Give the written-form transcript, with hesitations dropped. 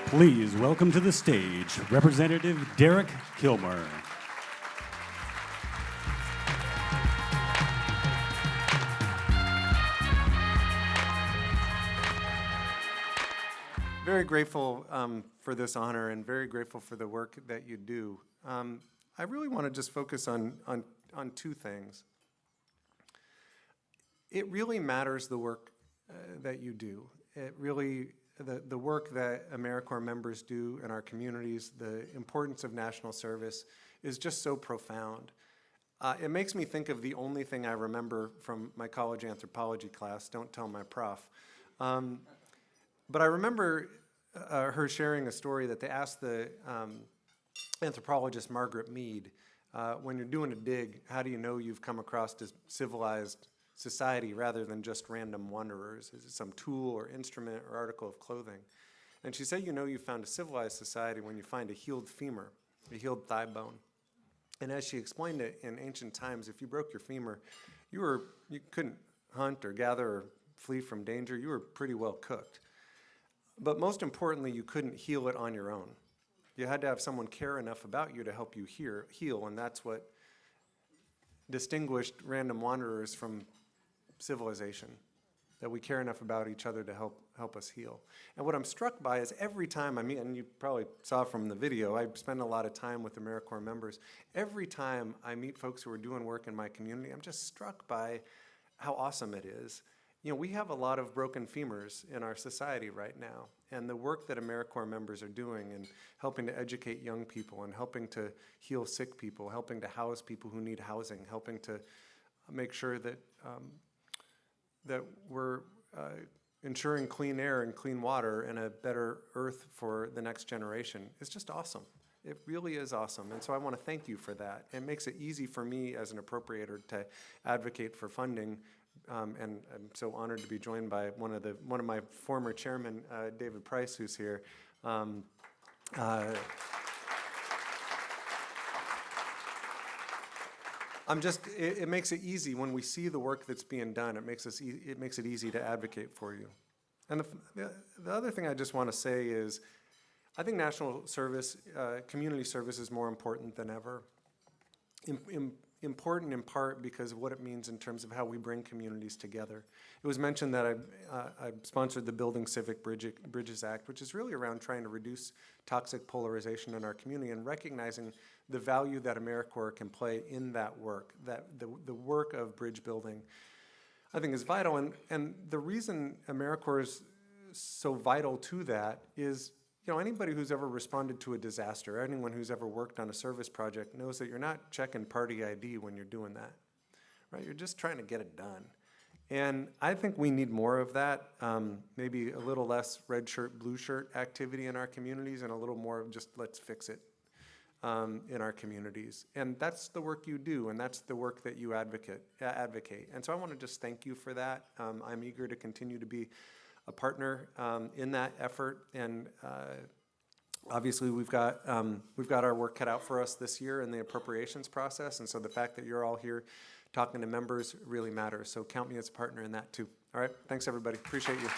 Please welcome to the stage Representative Derek Kilmer. Very grateful for this honor and very grateful for the work that you do. I really want to just focus on two things. It really matters the work that you do. It really, the work that AmeriCorps members do in our communities, the importance of national service is just so profound. It makes me think of the only thing I remember from my college anthropology class, don't tell my prof. But I remember her sharing a story that they asked the anthropologist Margaret Mead, when you're doing a dig, how do you know you've come across a civilized society rather than just random wanderers? Is it some tool or instrument or article of clothing? And she said, you know you found a civilized society when you find a healed femur, a healed thigh bone. And as she explained it, in ancient times, if you broke your femur, you couldn't hunt or gather or flee from danger. You were pretty well cooked. But most importantly, you couldn't heal it on your own. You had to have someone care enough about you to help you heal, and that's what distinguished random wanderers from civilization, that we care enough about each other to help us heal. And what I'm struck by is every time I meet, and you probably saw from the video, I spend a lot of time with AmeriCorps members. Every time I meet folks who are doing work in my community, I'm just struck by how awesome it is. You know, we have a lot of broken femurs in our society right now, and the work that AmeriCorps members are doing in helping to educate young people and helping to heal sick people, helping to house people who need housing, helping to make sure that that we're ensuring clean air and clean water and a better earth for the next generation. It's just awesome. It really is awesome, and so I want to thank you for that. It makes it easy for me as an appropriator to advocate for funding. And I'm so honored to be joined by one of my former chairmen, David Price, who's here. It makes it easy when we see the work that's being done. It makes it easy to advocate for you. And the other thing I just want to say is, I think national service, community service, is more important than ever. Important in part because of what it means in terms of how we bring communities together. It was mentioned that I sponsored the Building Civic Bridges Act, which is really around trying to reduce toxic polarization in our community and recognizing the value that AmeriCorps can play in that work, that the work of bridge building, I think, is vital. And the reason AmeriCorps is so vital to that is, you know, anybody who's ever responded to a disaster, anyone who's ever worked on a service project knows that you're not checking party ID when you're doing that, right? You're just trying to get it done. And I think we need more of that, maybe a little less red shirt, blue shirt activity in our communities and a little more of just let's fix it in our communities. And that's the work you do, and that's the work that you advocate. And so I want to just thank you for that. I'm eager to continue to be a partner in that effort, and obviously we've got our work cut out for us this year in the appropriations process, and so the fact that you're all here talking to members really matters. So count me as a partner in that too. All right, thanks everybody, appreciate you.